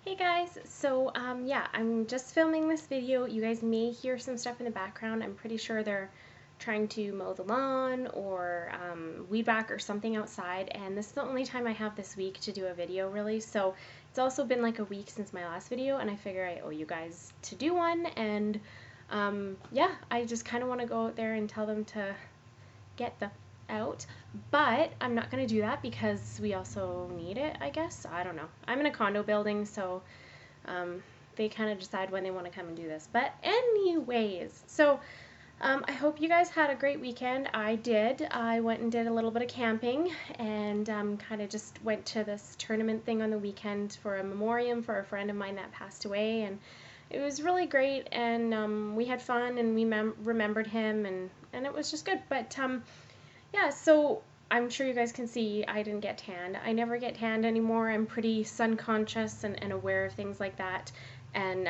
Hey guys, so yeah, I'm just filming this video. You guys may hear some stuff in the background. I'm pretty sure they're trying to mow the lawn or weed whack or something outside, and this is the only time I have this week to do a video really. So it's also been like a week since my last video, and I figure I owe you guys to do one, and yeah, I just kind of want to go out there and tell them to get the out, but I'm not going to do that because we also need it, I guess. I don't know. I'm in a condo building, so they kind of decide when they want to come and do this. But anyways, so I hope you guys had a great weekend. I did. I went and did a little bit of camping and kind of just went to this tournament thing on the weekend for a memoriam for a friend of mine that passed away, and it was really great, and we had fun, and we remembered him, and it was just good. But yeah, so I'm sure you guys can see I didn't get tanned. I never get tanned anymore. I'm pretty sun conscious and aware of things like that. And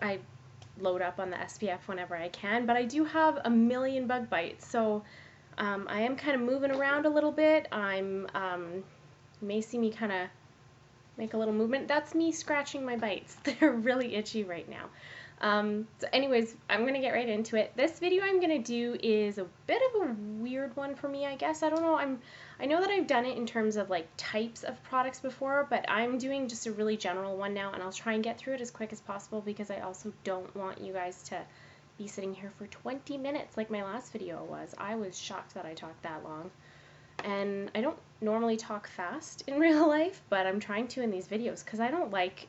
I load up on the SPF whenever I can. But I do have a million bug bites. So I am kind of moving around a little bit. You may see me kind of make a little movement. That's me scratching my bites. They're really itchy right now. So anyways, I'm going to get right into it. This video I'm going to do is a bit of a weird one for me, I guess. I don't know. I know that I've done it in terms of like types of products before, but I'm doing just a really general one now, and I'll try and get through it as quick as possible because I also don't want you guys to be sitting here for 20 minutes like my last video was. I was shocked that I talked that long. And I don't normally talk fast in real life, but I'm trying to in these videos because I don't like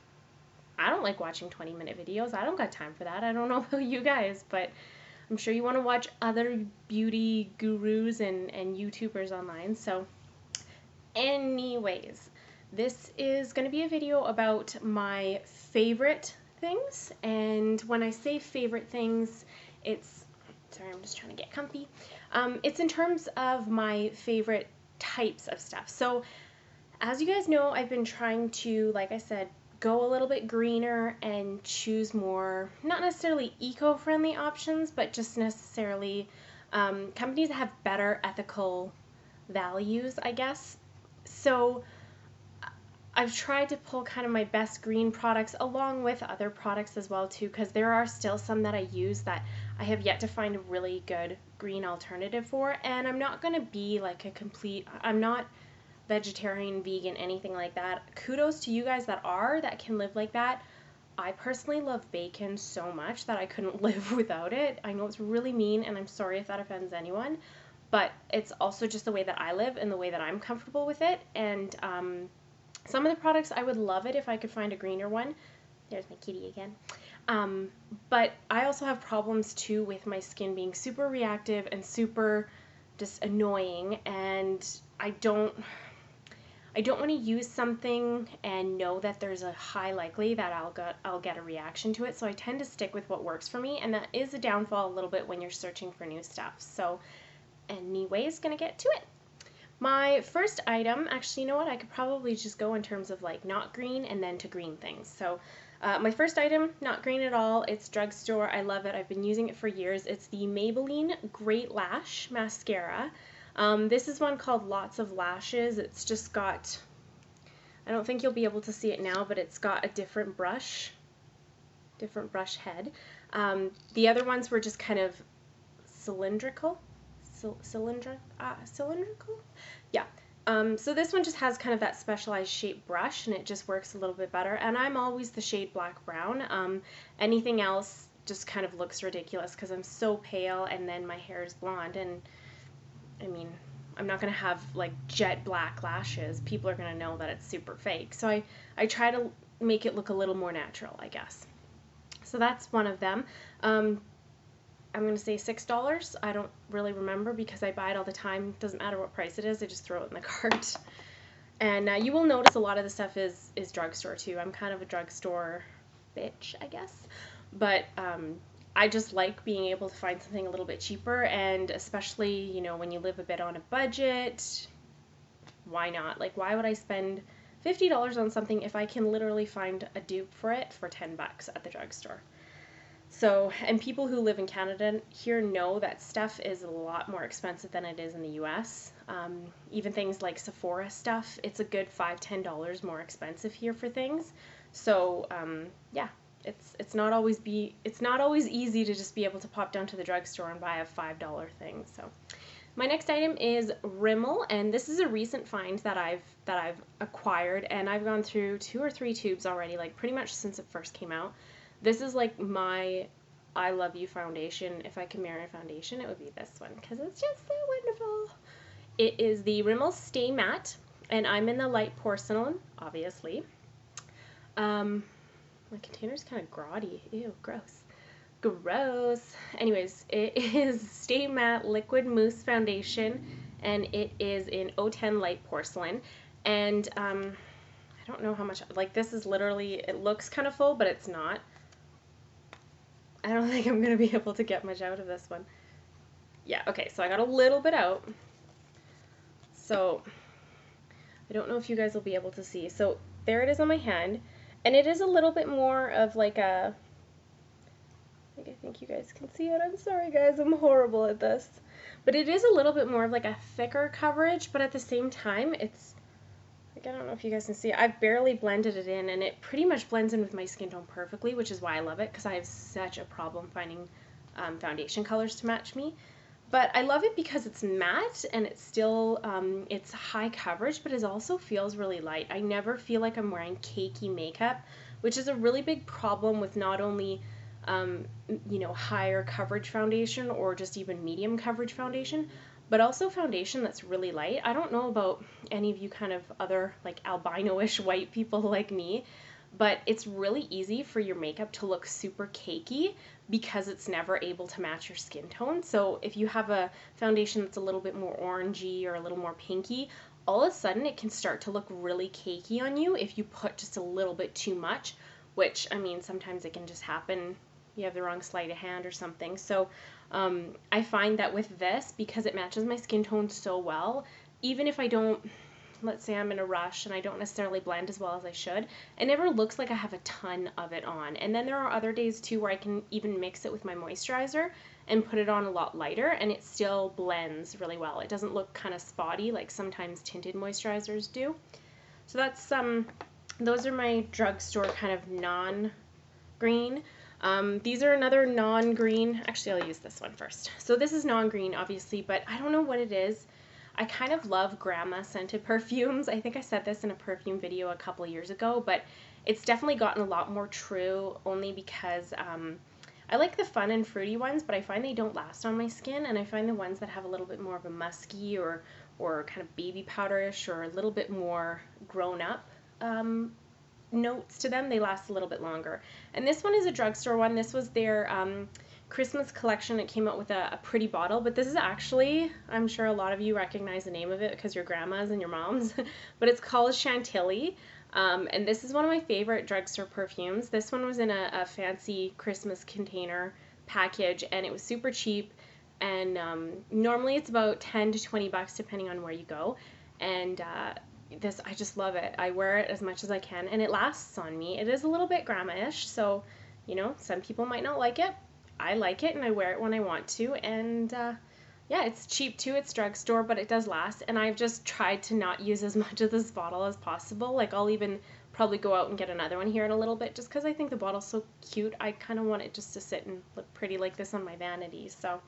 watching 20-minute videos. I don't got time for that. I don't know about you guys, but I'm sure you want to watch other beauty gurus and YouTubers online. So anyways, this is going to be a video about my favorite things. And when I say favorite things, it's, sorry, I'm just trying to get comfy. It's in terms of my favorite types of stuff. So as you guys know, I've been trying to, like I said, go a little bit greener and choose more, not necessarily eco-friendly options, but just necessarily companies that have better ethical values, I guess. So I've tried to pull kind of my best green products along with other products as well too, because there are still some that I use that I have yet to find a really good green alternative for, and I'm not going to be like a complete, I'm not vegetarian, vegan, anything like that. Kudos to you guys that can live like that. I personally love bacon so much that I couldn't live without it. I know it's really mean, and I'm sorry if that offends anyone, but it's also just the way that I live and the way that I'm comfortable with it. And some of the products, I would love it if I could find a greener one. There's my kitty again. But I also have problems too with my skin being super reactive and super just annoying, and I don't want to use something and know that there's a high likely that I'll get a reaction to it, so I tend to stick with what works for me, and that is a downfall a little bit when you're searching for new stuff. So anyways, gonna get to it. My first item, actually, you know what, I could probably just go in terms of like not green and then to green things. So my first item, not green at all, it's drugstore. I love it. I've been using it for years. It's the Maybelline Great Lash Mascara. This is one called Lots of Lashes. It's just got, I don't think you'll be able to see it now, but it's got a different brush head. The other ones were just kind of cylindrical. Cylindrical? Yeah. So this one just has kind of that specialized shape brush, and it just works a little bit better. And I'm always the shade black brown. Anything else just kind of looks ridiculous because I'm so pale, and then my hair is blonde, and I mean, I'm not going to have like jet black lashes. People are going to know that it's super fake. So I try to make it look a little more natural, I guess. So that's one of them. I'm going to say $6. I don't really remember because I buy it all the time. Doesn't matter what price it is. I just throw it in the cart. And you will notice a lot of the stuff is drugstore too. I'm kind of a drugstore bitch, I guess. But I just like being able to find something a little bit cheaper, and especially, you know, when you live a bit on a budget, why not? Like, why would I spend $50 on something if I can literally find a dupe for it for $10 at the drugstore? So, and people who live in Canada here know that stuff is a lot more expensive than it is in the US. Even things like Sephora stuff, it's a good $5–10 more expensive here for things. So yeah, it's not always easy to just be able to pop down to the drugstore and buy a $5 thing. So my next item is Rimmel, and this is a recent find that I've acquired, and I've gone through 2 or 3 tubes already, like pretty much since it first came out. This is like my I love you foundation. If I could marry a foundation, it would be this one because it's just so wonderful. It is the Rimmel Stay Matte, and I'm in the light porcelain, obviously. My container's kind of grotty. Ew, gross. Gross. Anyways, it is Stay Matte Liquid Mousse Foundation, and it is in 010 Light Porcelain. And I don't know how much, like this is literally, it looks kind of full, but it's not. I don't think I'm going to be able to get much out of this one. Yeah, okay, so I got a little bit out. So I don't know if you guys will be able to see. So there it is on my hand, and it is a little bit more of like a, I think you guys can see it. I'm sorry guys, I'm horrible at this. But it is a little bit more of like a thicker coverage, but at the same time, it's, like, I don't know if you guys can see it. I've barely blended it in, and it pretty much blends in with my skin tone perfectly, which is why I love it, because I have such a problem finding foundation colors to match me. But I love it because it's matte, and it's still, it's high coverage, but it also feels really light. I never feel like I'm wearing cakey makeup, which is a really big problem with not only you know, higher coverage foundation or just even medium coverage foundation, but also foundation that's really light. I don't know about any of you kind of other like albino-ish white people like me, but it's really easy for your makeup to look super cakey because it's never able to match your skin tone. So if you have a foundation that's a little bit more orangey or a little more pinky, all of a sudden it can start to look really cakey on you if you put just a little bit too much, which, I mean, sometimes it can just happen. You have the wrong sleight of hand or something. So I find that with this, because it matches my skin tone so well, even if I don't, let's say I'm in a rush and I don't necessarily blend as well as I should, it never looks like I have a ton of it on. And then there are other days too where I can even mix it with my moisturizer and put it on a lot lighter, and it still blends really well. It doesn't look kind of spotty like sometimes tinted moisturizers do. So that's those are my drugstore kind of non-green. These are another non-green. Actually, I'll use this one first. So this is non-green, obviously, but I don't know what it is. I kind of love grandma scented perfumes. I think I said this in a perfume video a couple of years ago, but it's definitely gotten a lot more true only because I like the fun and fruity ones, but I find they don't last on my skin, and I find the ones that have a little bit more of a musky or kind of baby powderish or a little bit more grown up notes to them, they last a little bit longer. And this one is a drugstore one. This was their Christmas collection. It came out with a pretty bottle, but this is actually, I'm sure a lot of you recognize the name of it because your grandmas and your moms, but it's called Chantilly. And this is one of my favorite drugstore perfumes. This one was in a fancy Christmas container package, and it was super cheap. And normally it's about 10 to 20 bucks depending on where you go. And this, I just love it. I wear it as much as I can, and it lasts on me. It is a little bit grandma-ish, so, you know, some people might not like it. I like it, and I wear it when I want to, and yeah, it's cheap too. It's drugstore, but it does last, and I've just tried to not use as much of this bottle as possible. Like, I'll even probably go out and get another one here in a little bit, just because I think the bottle's so cute. I kind of want it just to sit and look pretty like this on my vanity. So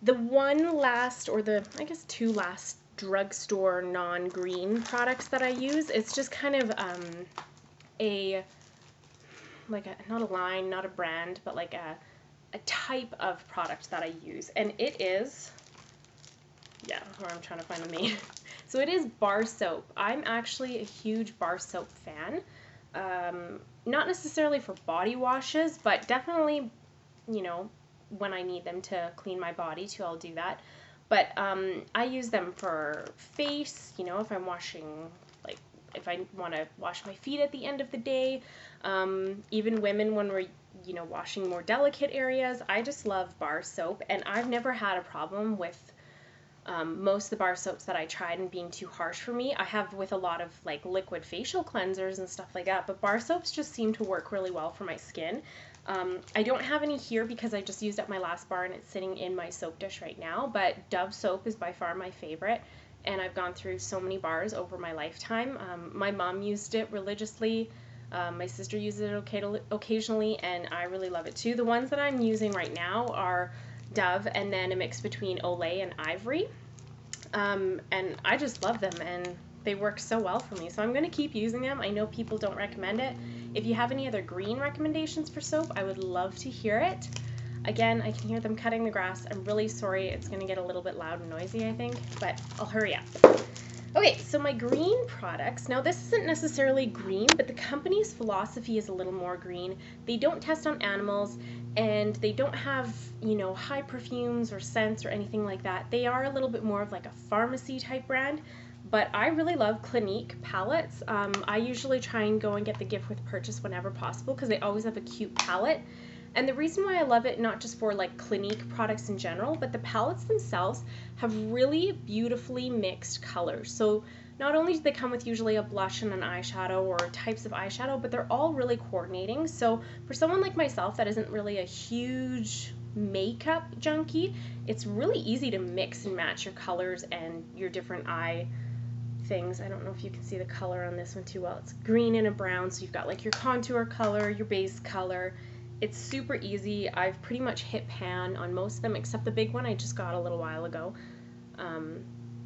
the one last, or the, I guess, two last drugstore non-green products that I use, it's just kind of not a line, not a brand, but like a type of product that I use, and it is, yeah, or I'm trying to find the name. So it is bar soap. I'm actually a huge bar soap fan. Not necessarily for body washes, but definitely, you know, when I need them to clean my body too, I'll do that. But I use them for face, you know, if I'm washing, like, if I want to wash my feet at the end of the day. Even women when we're, you know, washing more delicate areas. I just love bar soap, and I've never had a problem with most of the bar soaps that I tried and being too harsh for me. I have with a lot of like liquid facial cleansers and stuff like that, but bar soaps just seem to work really well for my skin. I don't have any here because I just used up my last bar and it's sitting in my soap dish right now, but Dove soap is by far my favorite, and I've gone through so many bars over my lifetime. My mom used it religiously My sister uses it occasionally, and I really love it too. The ones that I'm using right now are Dove and then a mix between Olay and Ivory. And I just love them, and they work so well for me. So I'm going to keep using them. I know people don't recommend it. If you have any other green recommendations for soap, I would love to hear it. Again, I can hear them cutting the grass. I'm really sorry. It's going to get a little bit loud and noisy, I think, but I'll hurry up. Okay, so my green products. Now, this isn't necessarily green, but the company's philosophy is a little more green. They don't test on animals, and they don't have, you know, high perfumes or scents or anything like that. They are a little bit more of like a pharmacy type brand, but I really love Clinique palettes. I usually try and go and get the gift with purchase whenever possible because they always have a cute palette. And the reason why I love it, not just for like Clinique products in general, but the palettes themselves have really beautifully mixed colors. So not only do they come with usually a blush and an eyeshadow or types of eyeshadow, but they're all really coordinating. So for someone like myself that isn't really a huge makeup junkie, it's really easy to mix and match your colors and your different eye things. I don't know if you can see the color on this one too well. It's green and a brown, so you've got like your contour color, your base color. It's super easy. I've pretty much hit pan on most of them except the big one I just got a little while ago.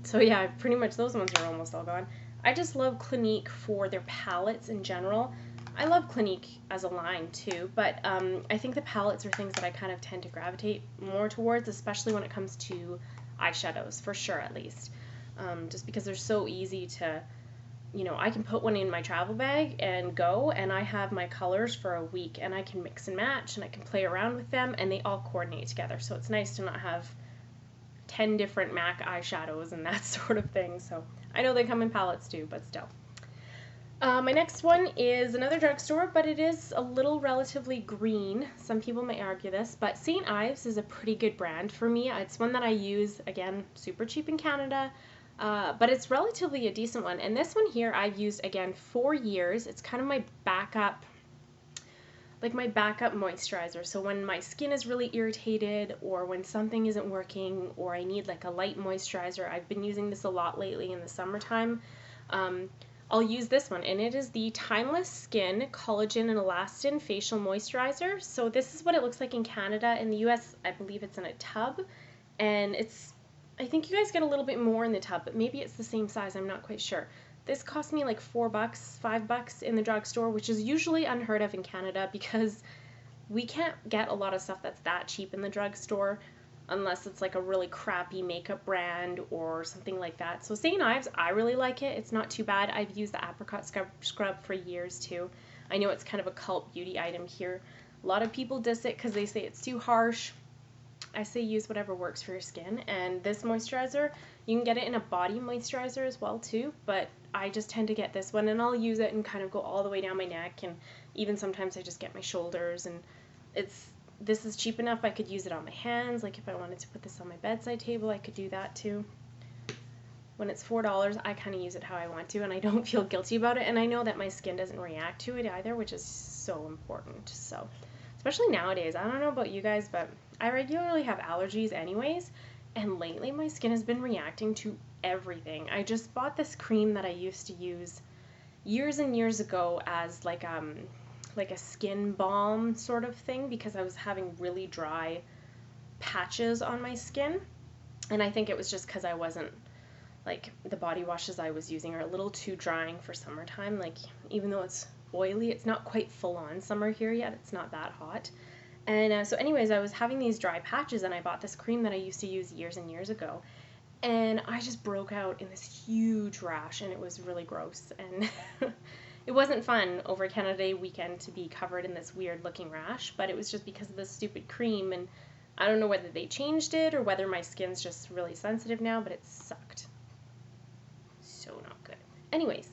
So yeah, pretty much those ones are almost all gone. I just love Clinique for their palettes in general. I love Clinique as a line too, but I think the palettes are things that I kind of tend to gravitate more towards, especially when it comes to eyeshadows, for sure at least. Just because they're so easy to, you know, I can put one in my travel bag and go, and I have my colors for a week, and I can mix and match, and I can play around with them, and they all coordinate together. So it's nice to not have 10 different MAC eyeshadows and that sort of thing. So I know they come in palettes too, but still. My next one is another drugstore, but it is a little relatively green. Some people may argue this, but St. Ives is a pretty good brand for me. It's one that I use, again, super cheap in Canada. But it's relatively a decent one. And this one here I've used, again, 4 years. It's kind of my backup, like my backup moisturizer. So when my skin is really irritated or when something isn't working or I need like a light moisturizer, I've been using this a lot lately in the summertime. I'll use this one, and it is the Timeless Skin Collagen and Elastin Facial Moisturizer. So this is what it looks like in Canada. In the US, I believe it's in a tub, and I think you guys get a little bit more in the tub, but maybe it's the same size, I'm not quite sure. This cost me like $4, $5 in the drugstore, which is usually unheard of in Canada because we can't get a lot of stuff that's that cheap in the drugstore unless it's like a really crappy makeup brand or something like that. So St. Ives, I really like it. It's not too bad. I've used the apricot scrub for years too. I know it's kind of a cult beauty item here. A lot of people diss it because they say it's too harsh. I say use whatever works for your skin, and this moisturizer, you can get it in a body moisturizer as well too, but I just tend to get this one, and I'll use it and kind of go all the way down my neck, and even sometimes I just get my shoulders, and this is cheap enough I could use it on my hands. Like if I wanted to put this on my bedside table, I could do that too. When it's $4, I kind of use it how I want to, and I don't feel guilty about it, and I know that my skin doesn't react to it either, which is so important. So especially nowadays, I don't know about you guys, but I regularly have allergies anyways, and lately my skin has been reacting to everything. I just bought this cream that I used to use years and years ago as like a skin balm sort of thing because I was having really dry patches on my skin, and I think it was just because I wasn't, like, the body washes I was using are a little too drying for summertime. Like, even though it's oily, it's not quite full on summer here yet. It's not that hot. And so anyways, I was having these dry patches, and I bought this cream that I used to use years and years ago, and I just broke out in this huge rash, and it was really gross, and it wasn't fun over Canada Day weekend to be covered in this weird looking rash, but it was just because of this stupid cream, and I don't know whether they changed it or whether my skin's just really sensitive now, but it sucked. So not good. Anyways,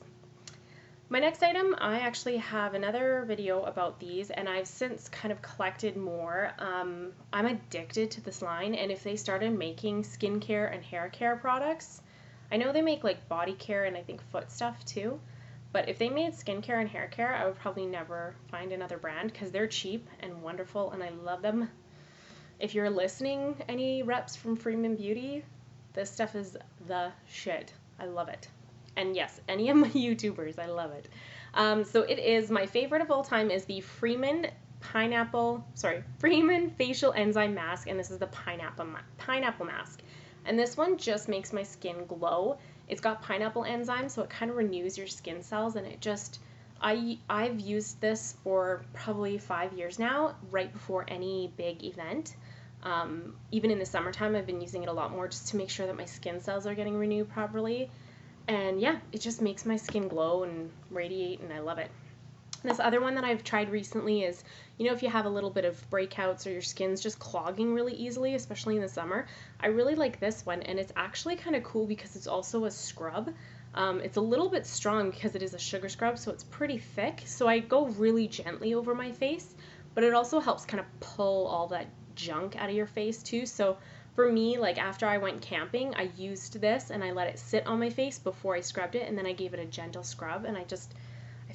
my next item, I actually have another video about these, and I've since kind of collected more. I'm addicted to this line, and if they started making skincare and hair care products, I know they make like body care and I think foot stuff too, but if they made skincare and hair care, I would probably never find another brand because they're cheap and wonderful, and I love them. If you're listening, any reps from Freeman Beauty, this stuff is the shit. I love it. And yes, any of my YouTubers, I love it. So it is, my favorite of all time is the Freeman Freeman Facial Enzyme Mask, and this is the pineapple mask. And this one just makes my skin glow. It's got pineapple enzyme, so it kind of renews your skin cells, and it just, I've used this for probably 5 years now, right before any big event. Even in the summertime, I've been using it a lot more just to make sure that my skin cells are getting renewed properly. And yeah, it just makes my skin glow and radiate, and I love it. This other one that I've tried recently is, you know, if you have a little bit of breakouts or your skin's just clogging really easily, especially in the summer, I really like this one, and it's actually kind of cool because it's also a scrub. It's a little bit strong because it is a sugar scrub, so it's pretty thick. So I go really gently over my face, but it also helps kind of pull all that junk out of your face too. So for me, like after I went camping, I used this and I let it sit on my face before I scrubbed it, and then I gave it a gentle scrub, and I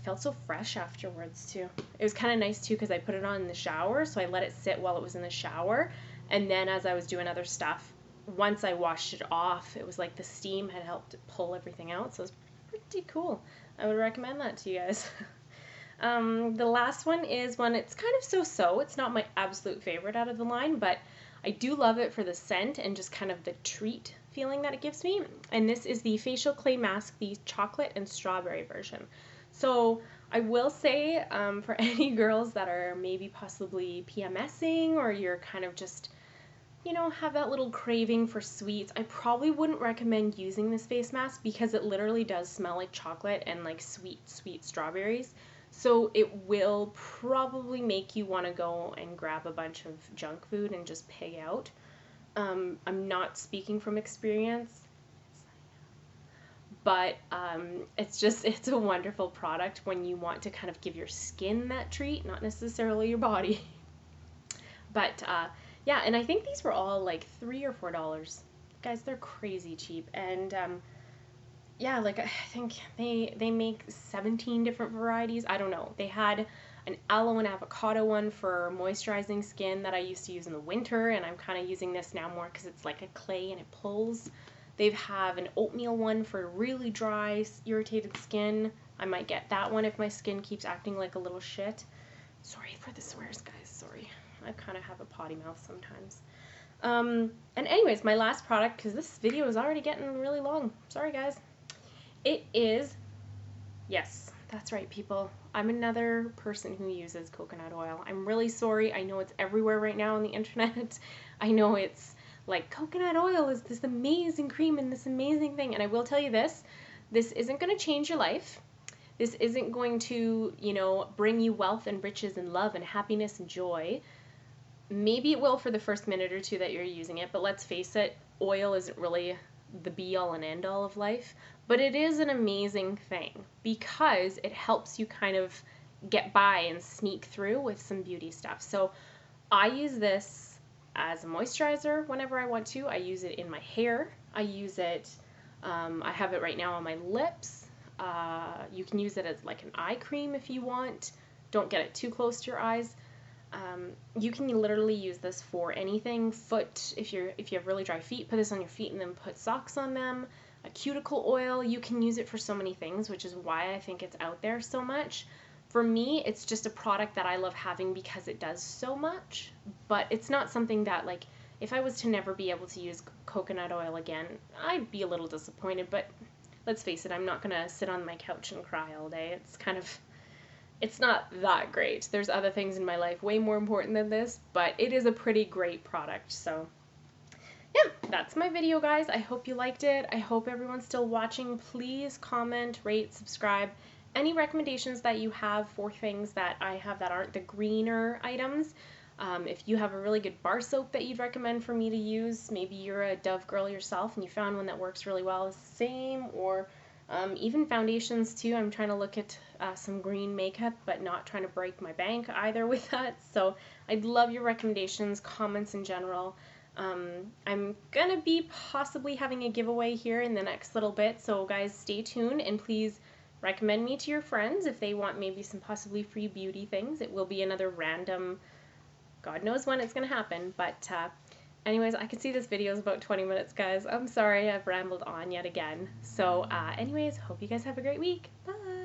felt so fresh afterwards too. It was kind of nice too because I put it on in the shower, so I let it sit while it was in the shower, and then as I was doing other stuff, once I washed it off, it was like the steam had helped pull everything out, so it was pretty cool. I would recommend that to you guys. The last one is one, it's kind of so-so. It's not my absolute favorite out of the line, but I do love it for the scent and just kind of the treat feeling that it gives me. And this is the Facial Clay Mask, the chocolate and strawberry version. So I will say, for any girls that are maybe possibly PMSing, or you're kind of just, you know, have that little craving for sweets, I probably wouldn't recommend using this face mask because it literally does smell like chocolate and like sweet strawberries. So it will probably make you want to go and grab a bunch of junk food and just pig out. I'm not speaking from experience, but it's a wonderful product when you want to kind of give your skin that treat, not necessarily your body. But yeah, and I think these were all like $3 or $4. Guys, they're crazy cheap. And yeah, like I think they make 17 different varieties. I don't know. They had an aloe and avocado one for moisturizing skin that I used to use in the winter, and I'm kind of using this now more because it's like a clay and it pulls. They have an oatmeal one for really dry, irritated skin. I might get that one if my skin keeps acting like a little shit. Sorry for the swears, guys. Sorry. I kind of have a potty mouth sometimes. And anyways, my last product, because this video is already getting really long. Sorry, guys. It is, yes, that's right, people. I'm another person who uses coconut oil. I'm really sorry. I know it's everywhere right now on the internet. I know it's like coconut oil is this amazing cream and this amazing thing. And I will tell you this isn't going to change your life. This isn't going to, you know, bring you wealth and riches and love and happiness and joy. Maybe it will for the first minute or two that you're using it, but let's face it, oil isn't really the be-all and end-all of life. But it is an amazing thing because it helps you kind of get by and sneak through with some beauty stuff. So I use this as a moisturizer whenever I want to. I use it in my hair. I use it, I have it right now on my lips. You can use it as like an eye cream if you want. Don't get it too close to your eyes. You can literally use this for anything. Foot, if you have really dry feet, put this on your feet and then put socks on them. A cuticle oil, you can use it for so many things, which is why I think it's out there so much. For me, it's just a product that I love having because it does so much, but it's not something that, like, if I was to never be able to use coconut oil again, I'd be a little disappointed, but let's face it, I'm not gonna sit on my couch and cry all day. It's not that great. There's other things in my life way more important than this, but it is a pretty great product. So yeah, that's my video, guys. I hope you liked it. I hope everyone's still watching. Please comment, rate, subscribe. Any recommendations that you have for things that I have that aren't the greener items. If you have a really good bar soap that you'd recommend for me to use, maybe you're a Dove girl yourself and you found one that works really well, is the same, or even foundations too. I'm trying to look at some green makeup, but not trying to break my bank either with that. So I'd love your recommendations, comments in general. I'm gonna be possibly having a giveaway here in the next little bit, so guys, stay tuned, and please recommend me to your friends if they want maybe some possibly free beauty things. It will be another random, God knows when it's gonna happen, but Anyways, I can see this video is about 20 minutes, guys. I'm sorry I've rambled on yet again. So anyways, hope you guys have a great week. Bye!